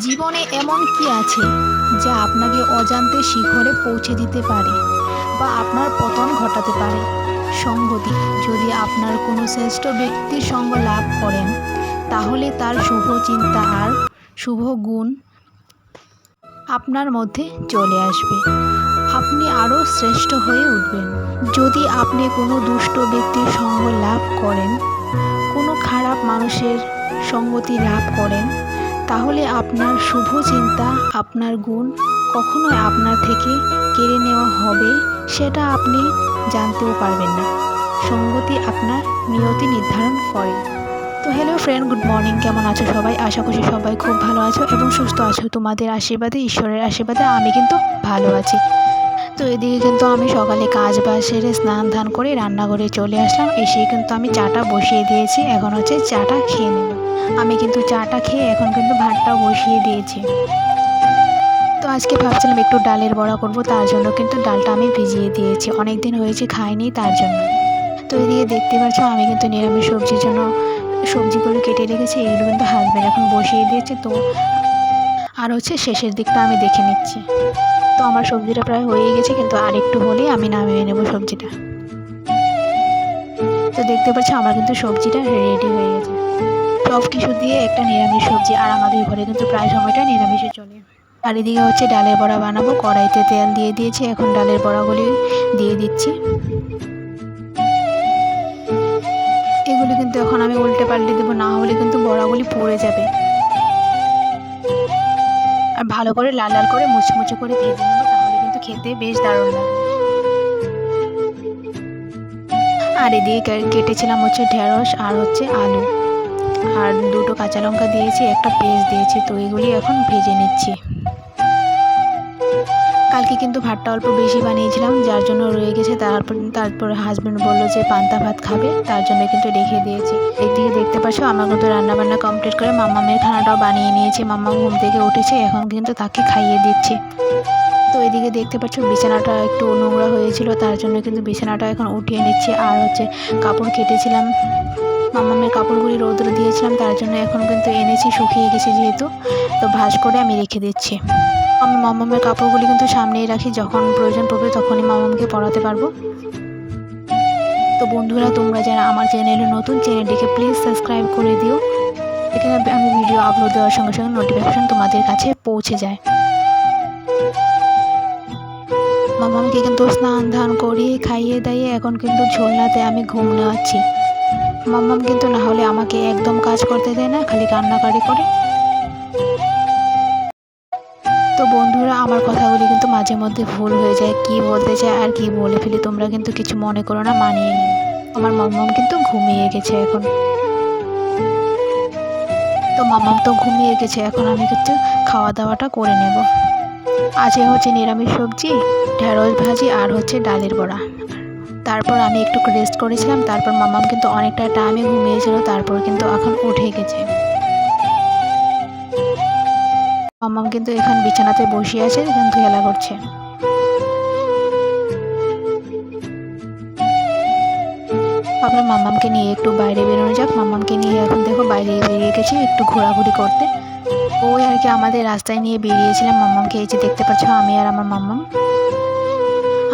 জীবনে এমন কি আছে যা আপনাকে অজান্তে শিখরে পৌঁছে দিতে পারে বা আপনার পতন ঘটাতে পারে? সঙ্গতি। যদি আপনার কোনো শ্রেষ্ঠ ব্যক্তির সঙ্গ লাভ করেন, তাহলে তার শুভ চিন্তা আর শুভ গুণ আপনার মধ্যে চলে আসবে। আপনি আরও শ্রেষ্ঠ হয়ে উঠবেন। যদি আপনি কোনো দুষ্ট ব্যক্তির সঙ্গ লাভ করেন, কোনো খারাপ মানুষের সঙ্গতি লাভ করেন, তাহলে আপনার শুভ চিন্তা, আপনার গুণ কখনোই আপনার থেকে কেড়ে নেওয়া হবে, সেটা আপনি জানতেও পারবেন না। সঙ্গতি আপনার নিয়তি নির্ধারণ করে। তো হ্যালো ফ্রেন্ড, গুড মর্নিং। কেমন আছো সবাই? আশা করছি সবাই খুব ভালো আছো এবং সুস্থ আছো। তোমাদের আশীর্বাদে, ঈশ্বরের আশীর্বাদে আমি কিন্তু ভালো আছি। তো এদিকে কিন্তু আমি সকালে কাজ বাজ সেরে স্নান ধান করে রান্নাঘরে চলে আসলাম। এসে কিন্তু আমি চাটা বসিয়ে দিয়েছি। এখন হচ্ছে চাটা খেয়ে নেব। আমি কিন্তু চাটা খেয়ে এখন কিন্তু ভাতটাও বসিয়ে দিয়েছি। তো আজকে ভাবছিলাম একটু ডালের বড়া করব, তার জন্য কিন্তু ডালটা আমি ভিজিয়ে দিয়েছি। অনেক দিন হয়েছে খাইনি, তার জন্য। তো এদিকে দেখতে পাচ্ছ আমি কিন্তু নিরামিষ সবজির জন্য সবজিগুলো কেটে রেখেছি। এগুলো কিন্তু হাজব্যান্ড এখন বসিয়ে দিয়েছে। তো আর হচ্ছে শেষের দিকটা আমি দেখে নিচ্ছি। তো আমার সবজিটা প্রায় হয়ে গেছে, কিন্তু আর একটু হলেই আমি নামিয়ে নেব সবজিটা। তো দেখতে পাচ্ছ আমার কিন্তু সবজিটা রেডি হয়ে গেছে। সব কিছু দিয়ে একটা নিরামিষ সবজি, আর আমাদের ঘরে কিন্তু প্রায় সময়টা নিরামিষে চলে। আর এদিকে হচ্ছে ডালের বড়া বানাবো। কড়াইতে তেল দিয়ে দিয়েছি, এখন ডালের বড়াগুলি দিয়ে দিচ্ছি। এগুলি কিন্তু এখন আমি উল্টে পাল্টে দেবো, না হলে কিন্তু বড়াগুলি পুড়ে যাবে। আর ভালো করে লাল লাল করে মুচমুচে করে ভেজে নেবো, তাহলে কিন্তু খেতে বেশ দারুণ লাগবে। আর এদিকে কেটেছিলাম হচ্ছে ঢেঁড়স আর হচ্ছে আলু, আর দুটো কাঁচা লঙ্কা দিয়েছি, একটা পেঁয়াজ দিয়েছি। তো এগুলি এখন ভেজে নিচ্ছি। কালকে কিন্তু ভাতটা অল্প বেশি বানিয়েছিলাম, যার জন্য রয়ে গেছে। তারপর হাজব্যান্ড বললো যে পান্তা ভাত খাবে, তার জন্য কিন্তু রেখে দিয়েছি। একদিকে দেখতে পাচ্ছ আমার কিন্তু রান্নাবান্না কমপ্লিট করে মাম্মামের খানাটাও বানিয়ে নিয়েছি। মাম্মা ঘুম থেকে উঠেছে, এখন কিন্তু তাকে খাইয়ে দিচ্ছি। তো এদিকে দেখতে পাচ্ছ বিছানাটা একটু নোংরা হয়েছিল, তার জন্য কিন্তু বিছানাটা এখন উঠিয়ে নিচ্ছি। আর হচ্ছে কাপড় কেটেছিলাম, মাম্মামের কাপড়গুলি রৌদ্র দিয়েছিলাম, তার জন্য এখন কিন্তু এনেছি, শুকিয়ে গেছে যেহেতু। তো ভাঁজ করে আমি রেখে দিচ্ছি। আমি মাম্মামের কাপড়গুলি কিন্তু সামনেই রাখি, যখন প্রয়োজন পড়বে তখনই মাম্মামকে পরাতে পারবো। তো বন্ধুরা, তোমরা যারা আমার চ্যানেলে নতুন, চ্যানেলটিকে প্লিজ সাবস্ক্রাইব করে দিও। এখানে আমি ভিডিও আপলোড দেওয়ার সঙ্গে সঙ্গে নোটিফিকেশন তোমাদের কাছে পৌঁছে যায়। মাম্মামকে কিন্তু স্নান ধান করিয়ে খাইয়ে দাইয়ে এখন কিন্তু ঝোলনাতে আমি ঘুম নেওয়াচ্ছি। মাম্মাম কিন্তু না হলে আমাকে একদম কাজ করতে দেয় না, খালি কান্নাকাটি করে। তো বন্ধুরা, আমার কথাগুলি কিন্তু মাঝে মধ্যে ভুল হয়ে যায়, কি বলতে চাই আর কি বলে ফেলি, তোমরা কিন্তু কিছু মনে করো না, মানিয়ে নিও। আমার মাম্মাম কিন্তু ঘুমিয়ে গেছে এখন। তো মাম্মাম তো ঘুমিয়ে গেছে, এখন আমি কিন্তু খাওয়া দাওয়াটা করে নেব। আজকে হচ্ছে নিরামিষ সবজি, ঢেঁড়স ভাজি আর হচ্ছে ডালের বড়া। তারপর আমি একটু রেস্ট করেছিলাম, তারপর মাম্মাম কিন্তু অনেকটা টাইমে ঘুমিয়েছিল, তারপর কিন্তু এখন উঠে গেছে। মাম্মাম কিন্তু এখন বিছানাতে বসে আছে, কিন্তু খেলা করছে। ভাবলাম মাম্মামকে নিয়ে একটু বাইরে বেরোনো যাক। মাম্মামকে নিয়ে এখন দেখো বাইরে বেরিয়ে গেছি একটু ঘোরাঘুরি করতে। ওই আর কি আমাদের রাস্তায় নিয়ে বেরিয়েছিলাম মাম্মামকে। এই যে দেখতে পাচ্ছ আমি আর আমার মাম্মাম।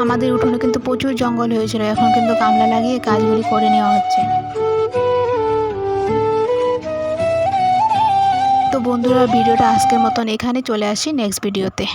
আমাদের উঠোনে কিন্তু প্রচুর জঙ্গল হয়েছিল, এখন কিন্তু গামলা লাগিয়ে কাজগুলি করে নেওয়া হচ্ছে। তো বন্ধুরা, ভিডিওটা আজকের মতন এখানে চলে আসি নেক্সট ভিডিওতে।